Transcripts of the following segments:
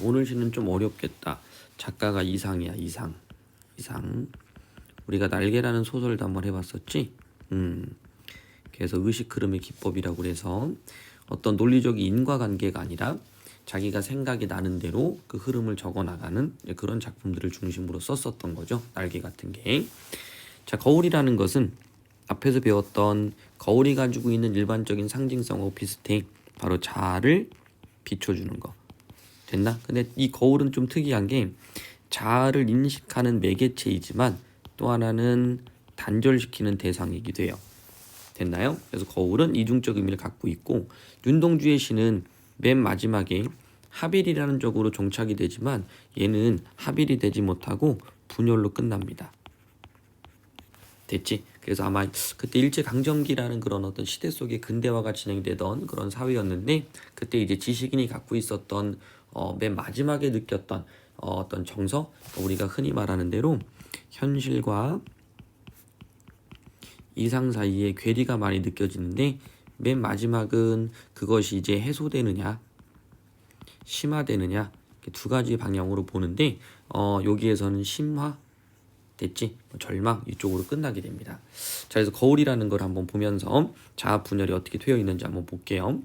오늘 시는 좀 어렵겠다. 작가가 이상이야, 이상. 우리가 날개라는 소설도 한번 해봤었지. 그래서 의식 흐름의 기법이라고 그래서 어떤 논리적인 인과관계가 아니라 자기가 생각이 나는 대로 그 흐름을 적어나가는 그런 작품들을 중심으로 썼었던 거죠. 날개 같은 게. 자, 거울이라는 것은 앞에서 배웠던 거울이 가지고 있는 일반적인 상징성하고 비슷해. 바로 자아를 비춰주는 거. 됐나? 근데 이 거울은 좀 특이한 게 자아를 인식하는 매개체이지만 또 하나는 단절시키는 대상이기도 해요. 됐나요? 그래서 거울은 이중적 의미를 갖고 있고 윤동주의 시는 맨 마지막에 합일이라는 쪽으로 종착이 되지만 얘는 합일이 되지 못하고 분열로 끝납니다. 됐지? 그래서 아마 그때 일제강점기라는 그런 어떤 시대 속에 근대화가 진행되던 그런 사회였는데 그때 이제 지식인이 갖고 있었던 맨 마지막에 느꼈던 어떤 정서, 우리가 흔히 말하는 대로 현실과 이상 사이에 괴리가 많이 느껴지는데 맨 마지막은 그것이 이제 해소되느냐 심화되느냐 두 가지 방향으로 보는데 여기에서는 심화 됐지? 절망 이쪽으로 끝나게 됩니다. 자, 그래서 거울이라는 걸 한번 보면서 자아 분열이 어떻게 되어 있는지 한번 볼게요.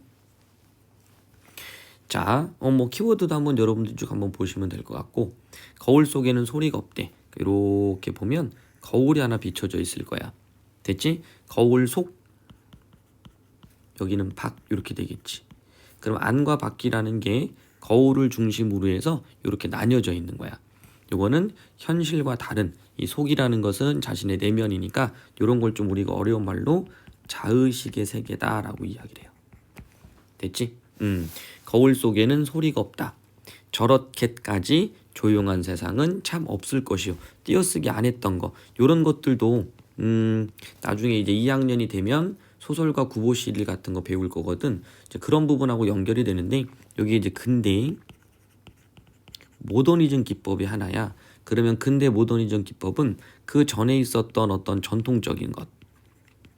자, 키워드도 한번 여러분들 쭉 한번 보시면 될 것 같고 거울 속에는 소리가 없대. 이렇게 보면 거울이 하나 비춰져 있을 거야. 됐지? 거울 속 여기는 밖 이렇게 되겠지. 그럼 안과 밖이라는 게 거울을 중심으로 해서 이렇게 나뉘어져 있는 거야. 요거는 현실과 다른 이 속이라는 것은 자신의 내면이니까 이런 걸 좀 우리가 어려운 말로 자의식의 세계다라고 이야기를 해요. 됐지? 거울 속에는 소리가 없다. 저렇게까지 조용한 세상은 참 없을 것이요. 띄어쓰기 안 했던 거 이런 것들도 나중에 이제 2학년이 되면 소설과 구보시일 같은 거 배울 거거든. 이제 그런 부분하고 연결이 되는데 여기 이제 근대 모더니즘 기법이 하나야. 그러면 근대 모더니즘 기법은 그 전에 있었던 어떤 전통적인 것,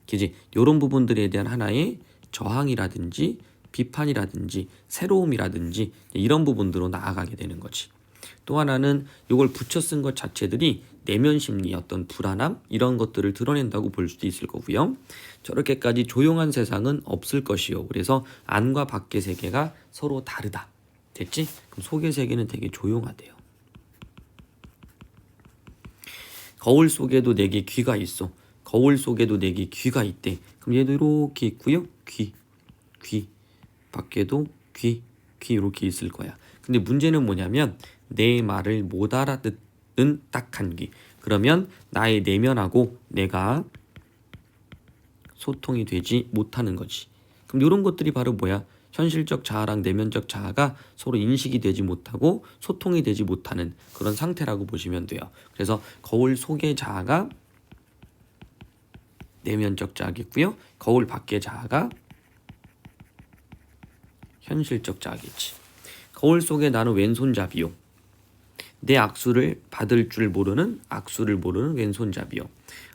그지? 이런 부분들에 대한 하나의 저항이라든지 비판이라든지 새로움이라든지 이런 부분들로 나아가게 되는 거지. 또 하나는 이걸 붙여 쓴 것 자체들이 내면 심리 어떤 불안함 이런 것들을 드러낸다고 볼 수도 있을 거고요. 저렇게까지 조용한 세상은 없을 것이요. 그래서 안과 밖의 세계가 서로 다르다. 됐지? 그럼 속의 세계는 되게 조용하대요. 거울 속에도 내게 귀가 있어. 거울 속에도 내게 귀가 있대. 그럼 얘도 이렇게 있고요. 귀. 밖에도 귀 이렇게 있을 거야. 근데 문제는 뭐냐면 내 말을 못 알아듣는 딱한 귀. 그러면 나의 내면하고 내가 소통이 되지 못하는 거지. 그럼 이런 것들이 바로 뭐야? 현실적 자아랑 내면적 자아가 서로 인식이 되지 못하고 소통이 되지 못하는 그런 상태라고 보시면 돼요. 그래서 거울 속의 자아가 내면적 자아겠고요. 거울 밖의 자아가 현실적 자아겠지. 거울 속에 나는 왼손잡이요. 내 악수를 받을 줄 모르는 악수를 모르는 왼손잡이요.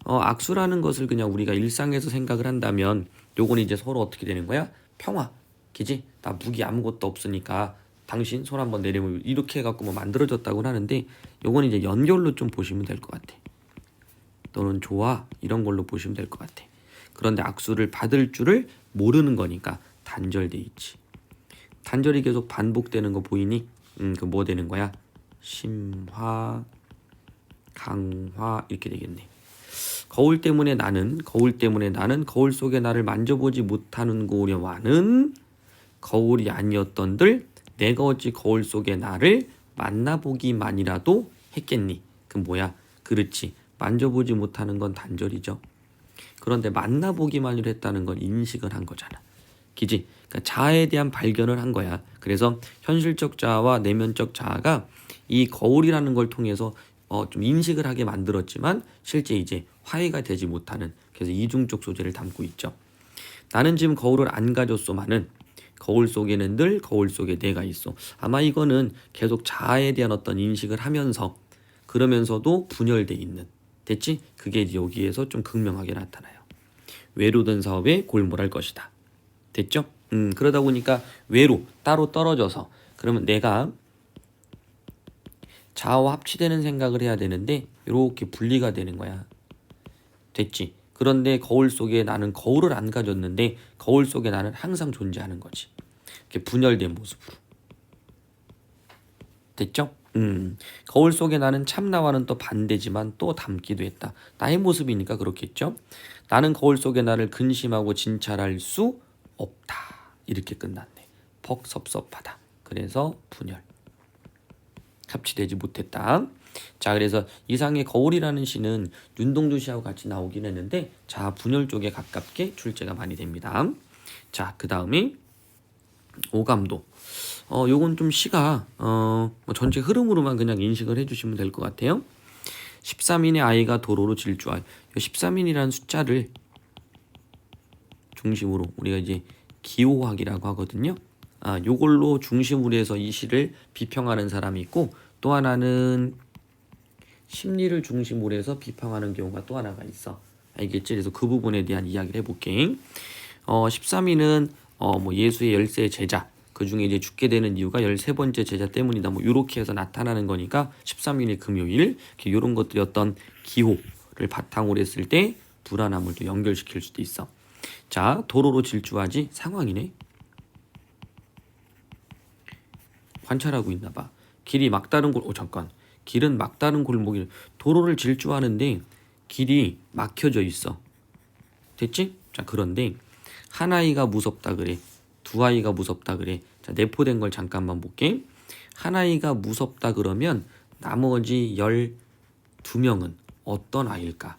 악수라는 것을 그냥 우리가 일상에서 생각을 한다면 요건 이제 서로 어떻게 되는 거야? 평화. 그지? 나 무기 아무것도 없으니까 당신 손 한번 내리면 이렇게 해갖고 뭐 만들어졌다고 하는데 요건 이제 연결로 좀 보시면 될 것 같아. 너는 좋아 이런 걸로 보시면 될 것 같아. 그런데 악수를 받을 줄을 모르는 거니까 단절돼 있지. 단절이 계속 반복되는 거 보이니? 그 뭐 되는 거야? 심화, 강화 이렇게 되겠네. 거울 때문에 나는 거울 속에 나를 만져보지 못하는 고려와는 거울이 아니었던들 내가 어찌 거울 속에 나를 만나보기만이라도 했겠니? 그 뭐야? 그렇지. 만져보지 못하는 건 단절이죠. 그런데 만나보기만이라 했다는 건 인식을 한 거잖아. 그지? 그러니까 자아에 대한 발견을 한 거야. 그래서 현실적 자아와 내면적 자아가 이 거울이라는 걸 통해서 좀 인식을 하게 만들었지만 실제 이제 화해가 되지 못하는 그래서 이중적 소재를 담고 있죠. 나는 지금 거울을 안 가졌소만은 거울 속에는 늘 거울 속에 내가 있어. 아마 이거는 계속 자아에 대한 어떤 인식을 하면서 그러면서도 분열돼 있는. 됐지? 그게 여기에서 좀 극명하게 나타나요. 외로된 사업에 골몰할 것이다. 됐죠? 그러다 보니까 외로 따로 떨어져서 그러면 내가 자와 합치되는 생각을 해야 되는데 이렇게 분리가 되는 거야. 됐지? 그런데 거울 속에 나는 거울을 안 가졌는데 거울 속에 나는 항상 존재하는 거지. 이렇게 분열된 모습으로. 됐죠? 거울 속에 나는 참나와는 또 반대지만 또 닮기도 했다. 나의 모습이니까 그렇겠죠? 나는 거울 속에 나를 근심하고 진찰할 수 없다. 이렇게 끝났네. 퍽 섭섭하다. 그래서 분열. 합치되지 못했다. 자, 그래서 이상의 거울이라는 시는 윤동주 시하고 같이 나오긴 했는데 자, 분열 쪽에 가깝게 출제가 많이 됩니다. 자, 그 다음에 오감도. 요건 좀 시가 뭐 전체 흐름으로만 그냥 인식을 해주시면 될 것 같아요. 13인의 아이가 도로로 질주하여. 13인이라는 숫자를 중심으로 우리가 이제 기호학이라고 하거든요. 요걸로 중심으로 해서 이 시를 비평하는 사람이 있고 또 하나는 심리를 중심으로 해서 비평하는 경우가 또 하나가 있어. 알겠지? 그래서 그 부분에 대한 이야기를 해볼게. 13인은 뭐 예수의 10세 제자 그 중에 이제 죽게 되는 이유가 13번째 제자 때문이다. 뭐 이렇게 해서 나타나는 거니까 13일의 금요일 이런 것들이 어떤 기호를 바탕으로 했을 때 불안함을 또 연결시킬 수도 있어. 자, 도로로 질주하지 상황이네. 관찰하고 있나 봐. 길이 막다른 골, 잠깐. 길은 막다른 골목이 도로를 질주하는데 길이 막혀져 있어. 됐지? 자, 그런데 한 아이가 무섭다 그래. 두 아이가 무섭다 그래. 자, 내포된 걸 잠깐만 볼게. 한 아이가 무섭다 그러면 나머지 12명은 어떤 아이일까?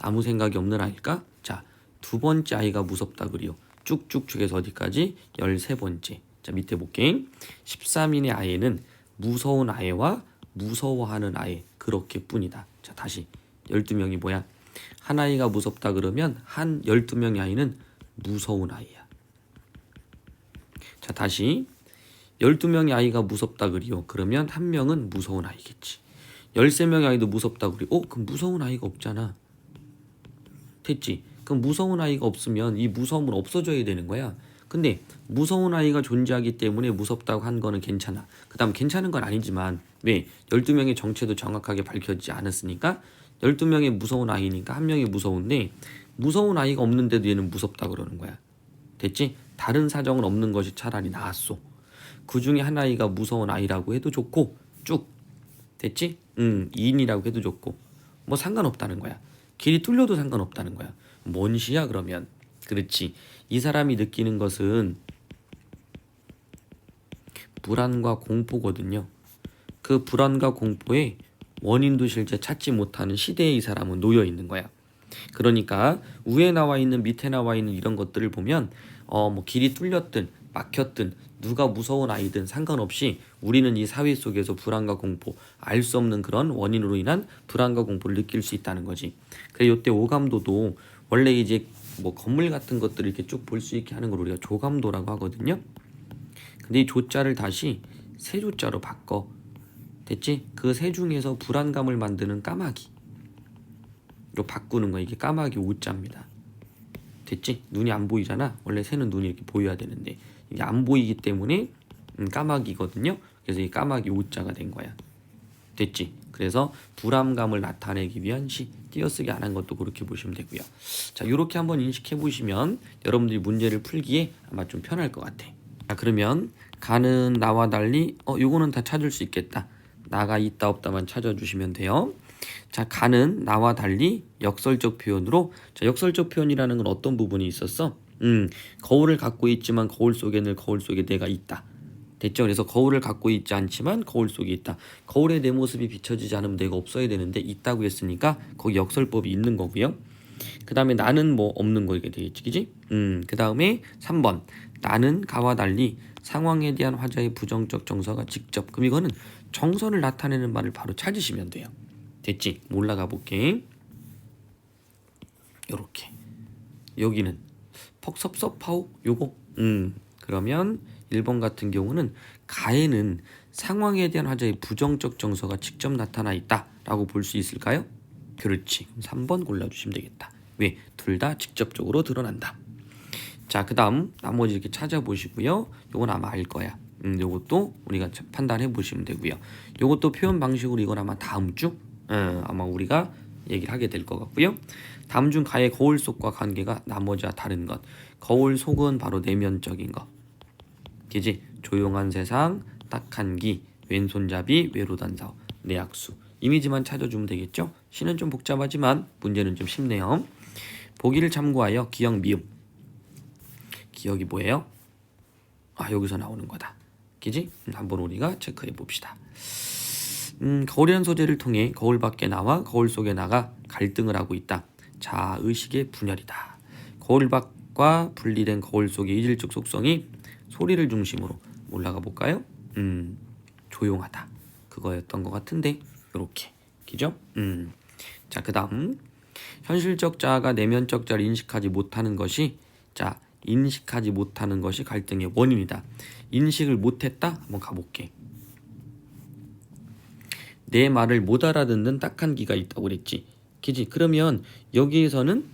아무 생각이 없는 아이일까? 자, 두 번째 아이가 무섭다 그래요. 쭉쭉 쭉해서 어디까지? 13번째. 자, 밑에 볼게. 13인의 아이는 무서운 아이와 무서워하는 아이 그렇게 뿐이다. 자, 다시 12명이 뭐야? 한 아이가 무섭다 그러면 한 12명의 아이는 무서운 아이야. 자, 다시 12명의 아이가 무섭다 그리요. 그러면 한 명은 무서운 아이겠지. 13명의 아이도 무섭다 그리. 그럼 무서운 아이가 없잖아. 됐지? 그럼 무서운 아이가 없으면 이 무서움은 없어져야 되는 거야. 근데 무서운 아이가 존재하기 때문에 무섭다고 한 거는 괜찮아. 그 다음 괜찮은 건 아니지만 왜? 12명의 정체도 정확하게 밝혀지지 않았으니까 12명의 무서운 아이니까 한 명이 무서운데 무서운 아이가 없는데도 얘는 무섭다 그러는 거야. 됐지? 다른 사정은 없는 것이 차라리 나았소. 그 중에 한 아이가 무서운 아이라고 해도 좋고 쭉 됐지? 2인이라고 해도 좋고 뭐 상관없다는 거야. 길이 뚫려도 상관없다는 거야. 뭔 시야 그러면? 그렇지. 이 사람이 느끼는 것은 불안과 공포거든요. 그 불안과 공포에 원인도 실제 찾지 못하는 시대에 이 사람은 놓여 있는 거야. 그러니까 위에 나와 있는 밑에 나와 있는 이런 것들을 보면 뭐 길이 뚫렸든 막혔든 누가 무서운 아이든 상관없이 우리는 이 사회 속에서 불안과 공포, 알 수 없는 그런 원인으로 인한 불안과 공포를 느낄 수 있다는 거지. 그래서 이때 오감도도 원래 이제 뭐 건물 같은 것들을 이렇게 쭉 볼 수 있게 하는 걸 우리가 조감도라고 하거든요. 근데 이 조자를 다시 세조자로 바꿔. 됐지? 그 세 중에서 불안감을 만드는 까마귀. 로 바꾸는 거야. 이게 까마귀 오자입니다. 됐지? 눈이 안 보이잖아. 원래 새는 눈이 이렇게 보여야 되는데 이게 안 보이기 때문에 까마귀거든요. 그래서 이 까마귀 오자가 된 거야. 됐지? 그래서 불안감을 나타내기 위한 시, 띄어쓰기 안 한 것도 그렇게 보시면 되고요. 자, 이렇게 한번 인식해 보시면 여러분들이 문제를 풀기에 아마 좀 편할 것 같아. 자, 그러면 가는 나와 달리 요거는 다 찾을 수 있겠다. 나가 있다 없다만 찾아주시면 돼요. 자, 가는 나와 달리 역설적 표현으로. 자, 역설적 표현이라는 건 어떤 부분이 있었어? 거울을 갖고 있지만 거울 속에 늘 거울 속에 내가 있다. 됐죠? 그래서 거울을 갖고 있지 않지만 거울 속에 있다. 거울에 내 모습이 비춰지지 않으면 내가 없어야 되는데 있다고 했으니까 거기 역설법이 있는 거고요. 그 다음에 나는 뭐 없는 거 이게 되겠지, 그지? 그 다음에 3번 나는 가와 달리 상황에 대한 화자의 부정적 정서가 직접. 그럼 이거는 정서를 나타내는 말을 바로 찾으시면 돼요. 됐지? 올라가 볼게. 요렇게 여기는 퍽섭섭하오 요거. 그러면 1번 같은 경우는 가에는 상황에 대한 화자의 부정적 정서가 직접 나타나 있다라고 볼 수 있을까요? 그렇지. 그럼 3번 골라주시면 되겠다. 왜? 둘 다 직접적으로 드러난다. 자, 그 다음 나머지 이렇게 찾아보시고요. 요건 아마 알 거야. 요것도 우리가 판단해 보시면 되고요. 요것도 표현 방식으로 이건 아마 다음 주 아마 우리가 얘기를 하게 될 것 같고요. 다음 중 가의 거울 속과 관계가 나머지와 다른 것. 거울 속은 바로 내면적인 것. 그지? 조용한 세상, 딱한 기, 왼손잡이, 외로단사오, 내 악수. 이미지만 찾아주면 되겠죠? 시는 좀 복잡하지만 문제는 좀 쉽네요. 보기를 참고하여 기억 미음. 기억이 뭐예요? 여기서 나오는 거다. 그지? 한번 우리가 체크해 봅시다. 거울이라는 소재를 통해 거울 밖에 나와 거울 속에 나가 갈등을 하고 있다. 자, 의식의 분열이다. 거울 밖과 분리된 거울 속의 이질적 속성이 소리를 중심으로 올라가 볼까요? 조용하다. 그거였던 것 같은데 요렇게. 그죠? 자, 그 다음 현실적 자아가 내면적 자를 인식하지 못하는 것이 인식하지 못하는 것이 갈등의 원인이다. 인식을 못했다? 한번 가볼게. 내 말을 못 알아듣는 딱한 기가 있다고 그랬지. 그지? 그러면 여기에서는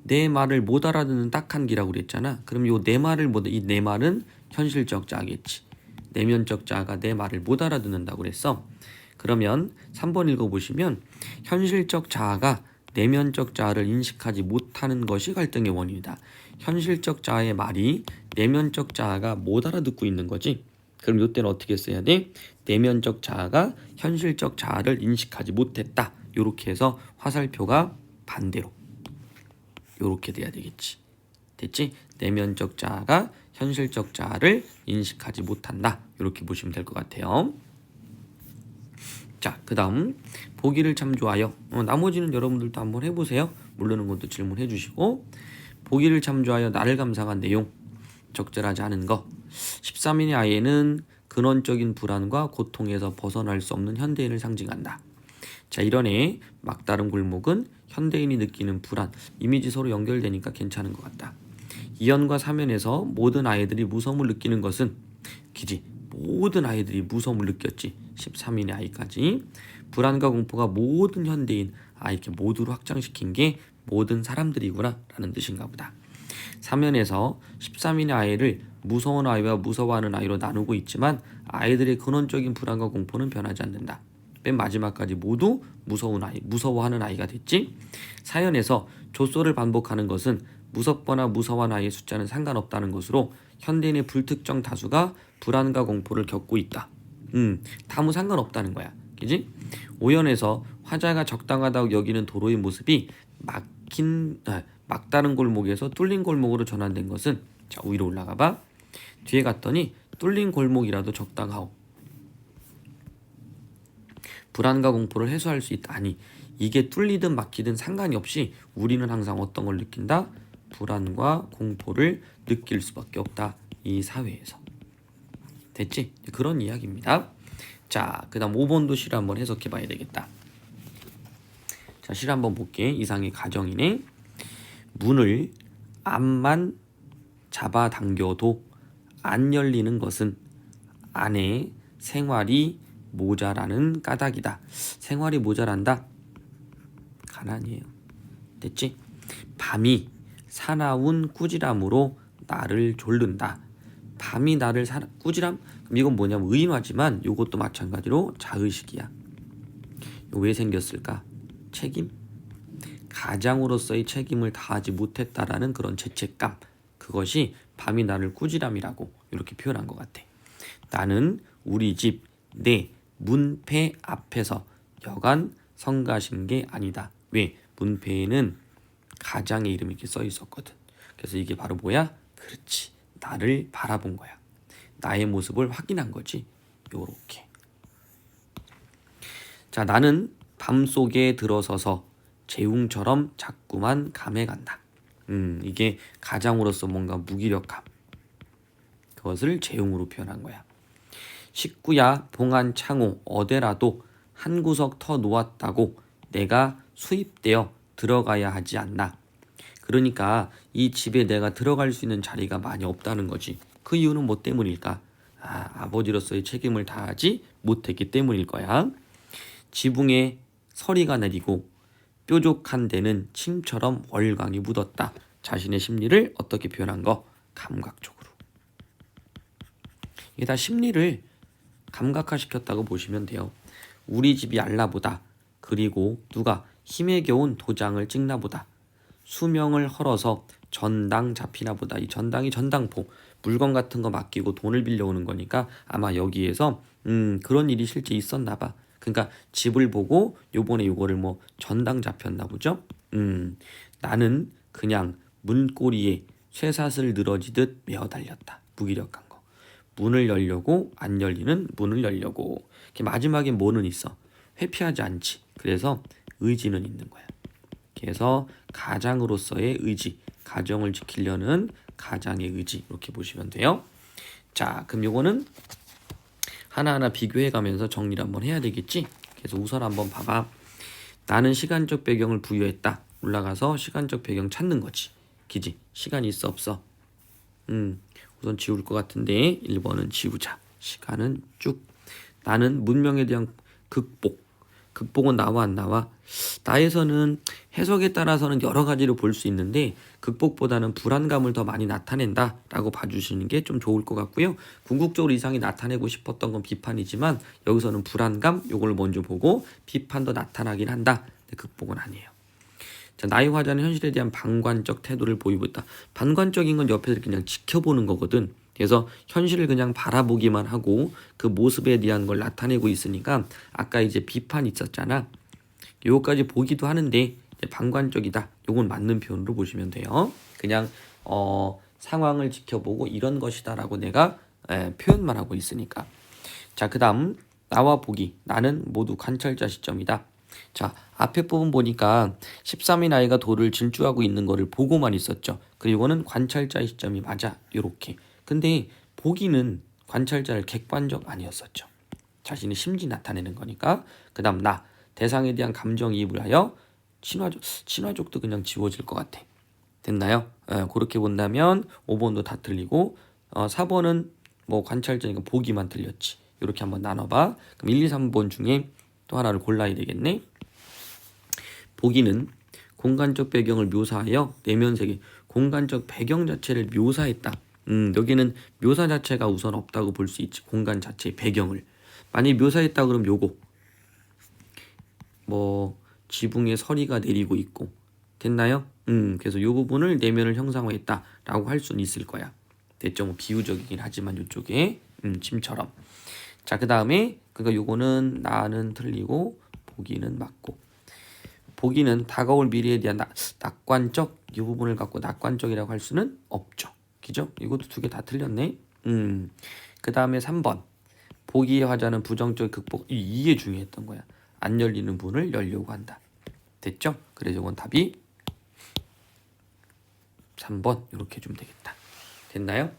내 말을 못 알아듣는 딱한 기라고 그랬잖아. 그럼 요 내 말을 이 내 말은 현실적 자아겠지. 내면적 자아가 내 말을 못 알아듣는다고 그랬어. 그러면 3번 읽어보시면 현실적 자아가 내면적 자아를 인식하지 못하는 것이 갈등의 원인이다. 현실적 자아의 말이 내면적 자아가 못 알아듣고 있는 거지. 그럼 이때는 어떻게 써야 돼? 내면적 자아가 현실적 자아를 인식하지 못했다. 이렇게 해서 화살표가 반대로 이렇게 돼야 되겠지. 됐지? 내면적 자아가 현실적 자아를 인식하지 못한다. 이렇게 보시면 될 것 같아요. 자, 그 다음 보기를 참조하여 나머지는 여러분들도 한번 해보세요. 모르는 것도 질문해 주시고 보기를 참조하여 나를 감상한 내용 적절하지 않은 거 13인의 아이는 근원적인 불안과 고통에서 벗어날 수 없는 현대인을 상징한다. 자, 이런 애 막다른 골목은 현대인이 느끼는 불안 이미지 서로 연결되니까 괜찮은 것 같다. 2연과 3연에서 모든 아이들이 무서움을 느끼는 것은 기지 모든 아이들이 무서움을 느꼈지. 13인의 아이까지 불안과 공포가 모든 현대인 이렇게 모두로 확장시킨 게 모든 사람들이구나 라는 뜻인가 보다. 3연에서 13인의 아이를 무서운 아이와 무서워하는 아이로 나누고 있지만 아이들의 근원적인 불안과 공포는 변하지 않는다. 맨 마지막까지 모두 무서워하는 아이가 됐지. 4연에서 조소를 반복하는 것은 무섭거나 무서워하는 아이의 숫자는 상관없다는 것으로 현대인의 불특정 다수가 불안과 공포를 겪고 있다. 다무 상관없다는 거야. 그지? 5연에서 화자가 적당하다고 여기는 도로의 모습이 막다른 골목에서 뚫린 골목으로 전환된 것은 자, 위로 올라가 봐. 뒤에 갔더니 뚫린 골목이라도 적당하오. 불안과 공포를 해소할 수 있다. 아니, 이게 뚫리든 막히든 상관이 없이 우리는 항상 어떤 걸 느낀다? 불안과 공포를 느낄 수밖에 없다. 이 사회에서. 됐지? 그런 이야기입니다. 자, 그 다음 5번도 시를 한번 해석해 봐야 되겠다. 자, 시를 한번 볼게. 이상의 가정이네. 문을 앞만 잡아당겨도 안 열리는 것은 안에 생활이 모자라는 까닭이다. 생활이 모자란다. 가난이에요. 됐지? 밤이 사나운 꾸지람으로 나를 졸른다. 밤이 나를 꾸지람? 그럼 이건 뭐냐면 의인화지만 이것도 마찬가지로 자의식이야. 왜 생겼을까? 책임? 가장으로서의 책임을 다하지 못했다라는 그런 죄책감. 그것이 밤이 나를 꾸지람이라고 이렇게 표현한 것 같아. 나는 우리 집 내 문패 앞에서 여간 성가신 게 아니다. 왜? 문패에는 가장의 이름이 이렇게 써 있었거든. 그래서 이게 바로 뭐야? 그렇지. 나를 바라본 거야. 나의 모습을 확인한 거지. 요렇게. 자, 나는 밤속에 들어서서 재웅처럼 자꾸만 감해간다. 이게 가장으로서 뭔가 무기력함. 그것을 재웅으로 표현한 거야. 식구야 봉안 창호 어디라도 한 구석 터 놓았다고 내가 수입되어 들어가야 하지 않나. 그러니까 이 집에 내가 들어갈 수 있는 자리가 많이 없다는 거지. 그 이유는 뭐 때문일까? 아버지로서의 책임을 다하지 못했기 때문일 거야. 지붕에 서리가 내리고 뾰족한 데는 침처럼 월광이 묻었다. 자신의 심리를 어떻게 표현한 거? 감각적으로. 이게 다 심리를 감각화시켰다고 보시면 돼요. 우리 집이 알라보다. 그리고 누가 힘에 겨운 도장을 찍나 보다. 수명을 헐어서 전당 잡히나 보다. 이 전당이 전당포. 물건 같은 거 맡기고 돈을 빌려오는 거니까 아마 여기에서 그런 일이 실제 있었나 봐. 그러니까 집을 보고 요번에 요거를 뭐 전당 잡혔나 보죠. 나는 그냥 문고리에 쇠사슬 늘어지듯 메어 달렸다. 무기력한 거. 문을 열려고 안 열리는 문을 열려고. 이렇게 마지막에 뭐는 있어. 회피하지 않지. 그래서 의지는 있는 거야. 그래서 가장으로서의 의지, 가정을 지키려는 가장의 의지 이렇게 보시면 돼요. 자, 그럼 요거는 하나하나 비교해 가면서 정리를 한번 해야 되겠지? 그래서 우선 한번 봐봐. 나는 시간적 배경을 부여했다. 올라가서 시간적 배경 찾는 거지. 기지? 시간이 있어 없어? 우선 지울 것 같은데 1번은 지우자. 시간은 쭉. 나는 문명에 대한 극복. 극복은 나와 안 나와? 나에서는 해석에 따라서는 여러 가지로 볼 수 있는데 극복보다는 불안감을 더 많이 나타낸다 라고 봐주시는 게 좀 좋을 것 같고요. 궁극적으로 이상이 나타내고 싶었던 건 비판이지만 여기서는 불안감 요걸 먼저 보고 비판도 나타나긴 한다. 근데 극복은 아니에요. 자, 나의 화자는 현실에 대한 방관적 태도를 보이고 있다. 방관적인 건 옆에서 그냥 지켜보는 거거든. 그래서 현실을 그냥 바라보기만 하고 그 모습에 대한 걸 나타내고 있으니까 아까 이제 비판 있었잖아. 요거까지 보기도 하는데 이제 방관적이다. 요건 맞는 표현으로 보시면 돼요. 그냥 상황을 지켜보고 이런 것이다라고 내가 표현만 하고 있으니까. 자, 그다음 나와 보기. 나는 모두 관찰자 시점이다. 자, 앞에 부분 보니까 13인 아이가 돌을 질주하고 있는 거를 보고만 있었죠. 그리고는 관찰자의 시점이 맞아. 요렇게. 근데 보기는 관찰자를 객관적 아니었었죠. 자신의 심지 나타내는 거니까. 그 다음 나 대상에 대한 감정이입을 하여 친화족도 그냥 지워질 것 같아. 됐나요? 그렇게 본다면 5번도 다 틀리고 4번은 뭐 관찰자니까 보기만 틀렸지. 이렇게 한번 나눠봐. 그럼 1, 2, 3번 중에 또 하나를 골라야 되겠네. 보기는 공간적 배경을 묘사하여 내면 세계 공간적 배경 자체를 묘사했다. 여기는 묘사 자체가 우선 없다고 볼 수 있지. 공간 자체의 배경을. 만약에 묘사했다 그러면 요거. 뭐 지붕에 서리가 내리고 있고. 됐나요? 그래서 요 부분을 내면을 형상화했다라고 할 수는 있을 거야. 됐죠? 뭐 비유적이긴 하지만 요쪽에 짐처럼. 자, 그 다음에 그러니까 요거는 나는 틀리고 보기는 맞고. 보기는 다가올 미래에 대한 낙관적 이 부분을 갖고 낙관적이라고 할 수는 없죠. 그죠? 이것도 두 개 다 틀렸네. 그 다음에 3번. 보기의 화자는 부정적 극복. 이게 중요했던 거야. 안 열리는 문을 열려고 한다. 됐죠? 그래서 이건 답이 3번 이렇게 해주면 되겠다. 됐나요?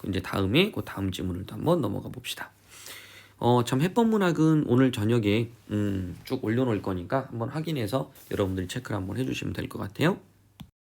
이제 다음에 그 다음 질문을 또 한번 넘어가 봅시다. 참 해법문학은 오늘 저녁에 쭉 올려놓을 거니까 한번 확인해서 여러분들이 체크를 한번 해주시면 될 것 같아요.